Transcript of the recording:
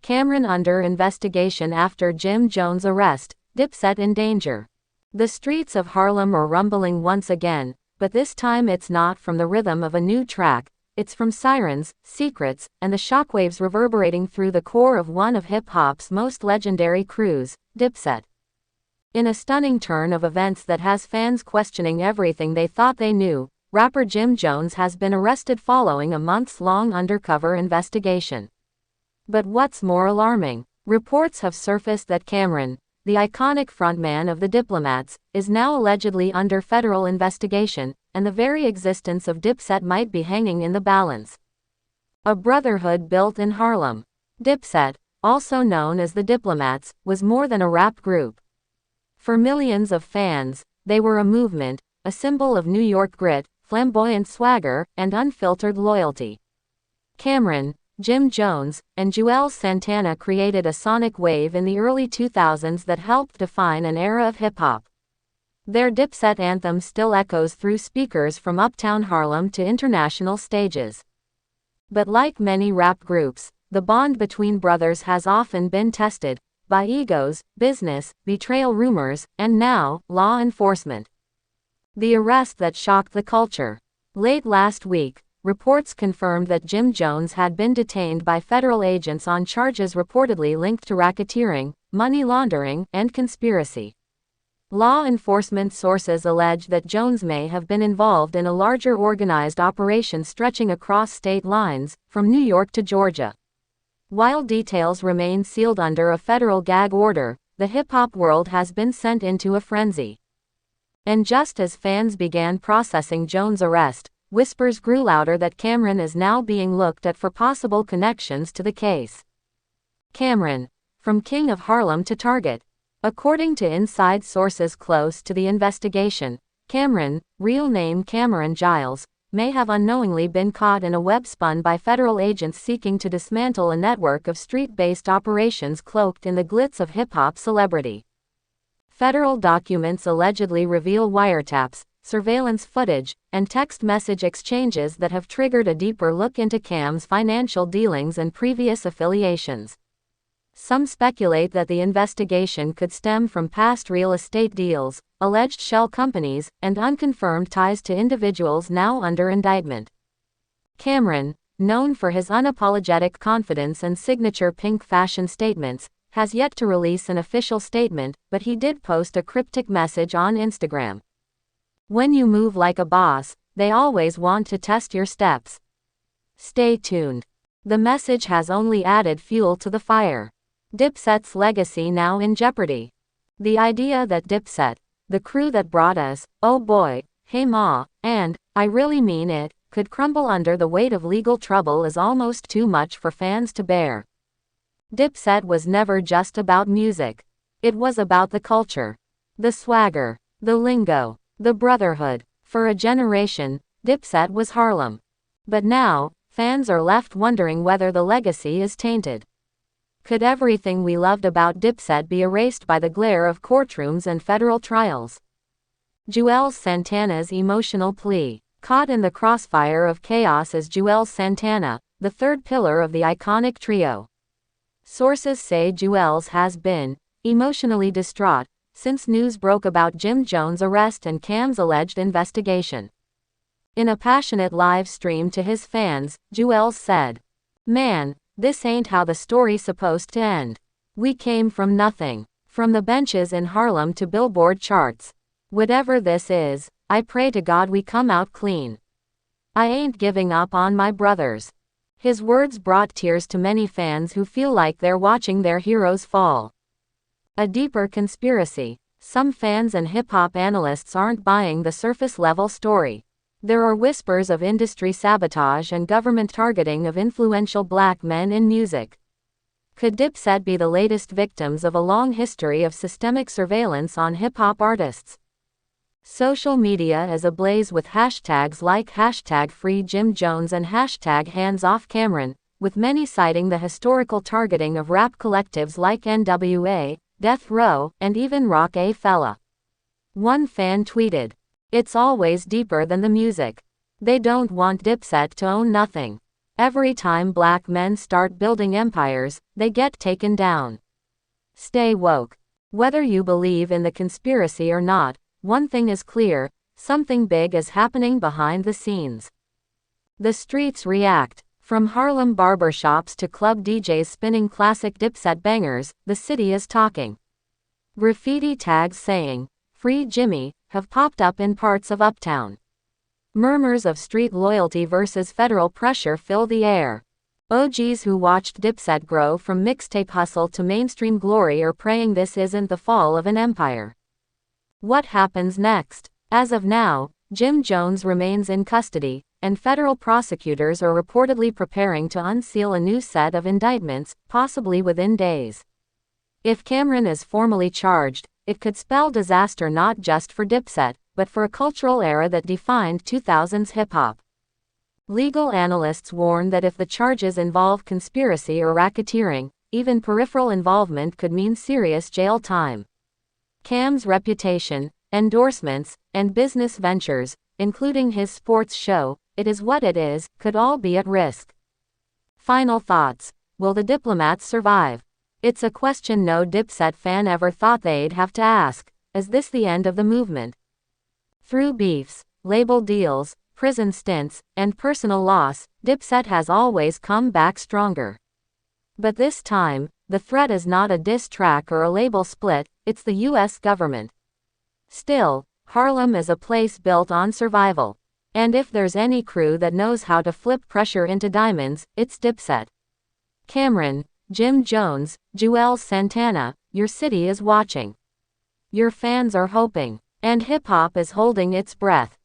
Camron under investigation after Jim Jones arrest, Dipset in danger. The streets of Harlem are rumbling once again, but this time it's not from the rhythm of a new track, it's from sirens, secrets, and the shockwaves reverberating through the core of one of hip-hop's most legendary crews, Dipset. In a stunning turn of events that has fans questioning everything they thought they knew, rapper Jim Jones has been arrested following a months-long undercover investigation. But what's more alarming? Reports have surfaced that Camron, the iconic frontman of the Diplomats, is now allegedly under federal investigation, and the very existence of Dipset might be hanging in the balance. A brotherhood built in Harlem. Dipset, also known as the Diplomats, was more than a rap group. For millions of fans, they were a movement, a symbol of New York grit, flamboyant swagger, and unfiltered loyalty. Camron, Jim Jones, and Juelz Santana created a sonic wave in the early 2000s that helped define an era of hip-hop. Their Dipset anthem still echoes through speakers from uptown Harlem to international stages. But like many rap groups, the bond between brothers has often been tested by egos, business, betrayal rumors, and now, law enforcement. The arrest that shocked the culture. Late last week, reports confirmed that Jim Jones had been detained by federal agents on charges reportedly linked to racketeering, money laundering, and conspiracy. Law enforcement sources allege that Jones may have been involved in a larger organized operation stretching across state lines, from New York to Georgia. While details remain sealed under a federal gag order, the hip-hop world has been sent into a frenzy. And just as fans began processing Jones' arrest, whispers grew louder that Camron is now being looked at for possible connections to the case. Camron, from King of Harlem to Target. According to inside sources close to the investigation, Camron, real name Cameron Giles, may have unknowingly been caught in a web spun by federal agents seeking to dismantle a network of street-based operations cloaked in the glitz of hip-hop celebrity. Federal documents allegedly reveal wiretaps, surveillance footage, and text message exchanges that have triggered a deeper look into Cam's financial dealings and previous affiliations. Some speculate that the investigation could stem from past real estate deals, alleged shell companies, and unconfirmed ties to individuals now under indictment. Camron, known for his unapologetic confidence and signature pink fashion statements, has yet to release an official statement, but he did post a cryptic message on Instagram. When you move like a boss, they always want to test your steps. Stay tuned. The message has only added fuel to the fire. Dipset's legacy now in jeopardy. The idea that Dipset, the crew that brought us, Oh Boy, Hey Ma, and I Really Mean It, could crumble under the weight of legal trouble is almost too much for fans to bear. Dipset was never just about music. It was about the culture, the swagger, the lingo, the brotherhood. For a generation, Dipset was Harlem. But now, fans are left wondering whether the legacy is tainted. Could everything we loved about Dipset be erased by the glare of courtrooms and federal trials? Juelz Santana's emotional plea. Caught in the crossfire of chaos is Juelz Santana, the third pillar of the iconic trio. Sources say Juelz has been emotionally distraught since news broke about Jim Jones' arrest and Cam's alleged investigation. In a passionate live stream to his fans, Juelz said, "Man, this ain't how the story's supposed to end. We came from nothing. From the benches in Harlem to Billboard charts. Whatever this is, I pray to God we come out clean. I ain't giving up on my brothers." His words brought tears to many fans who feel like they're watching their heroes fall. A deeper conspiracy. Some fans and hip-hop analysts aren't buying the surface-level story. There are whispers of industry sabotage and government targeting of influential black men in music. Could Dipset be the latest victims of a long history of systemic surveillance on hip-hop artists? Social media is ablaze with hashtags like #FreeJimJones and #HandsOffCamron, with many citing the historical targeting of rap collectives like NWA, Death Row, and even Roc-A-Fella. One fan tweeted, "It's always deeper than the music. They don't want Dipset to own nothing. Every time black men start building empires, they get taken down. Stay woke. Whether you believe in the conspiracy or not, one thing is clear, something big is happening behind the scenes. The streets react. From Harlem barbershops to club DJs spinning classic Dipset bangers, the city is talking. Graffiti tags saying, "Free Jimmy," have popped up in parts of Uptown. Murmurs of street loyalty versus federal pressure fill the air. OGs who watched Dipset grow from mixtape hustle to mainstream glory are praying this isn't the fall of an empire. What happens next? As of now, Jim Jones remains in custody, and federal prosecutors are reportedly preparing to unseal a new set of indictments, possibly within days. If Camron is formally charged, it could spell disaster not just for Dipset, but for a cultural era that defined 2000s hip-hop. Legal analysts warn that if the charges involve conspiracy or racketeering, even peripheral involvement could mean serious jail time. Cam's reputation, endorsements, and business ventures, including his sports show, It Is What It Is, could all be at risk. Final thoughts. Will the diplomats survive? It's a question no Dipset fan ever thought they'd have to ask. Is this the end of the movement? Through beefs, label deals, prison stints, and personal loss, Dipset has always come back stronger. But this time, the threat is not a diss track or a label split, it's the US government. Still, Harlem is a place built on survival. And if there's any crew that knows how to flip pressure into diamonds, it's Dipset. Camron, Jim Jones, Juelz Santana, your city is watching. Your fans are hoping. And hip-hop is holding its breath.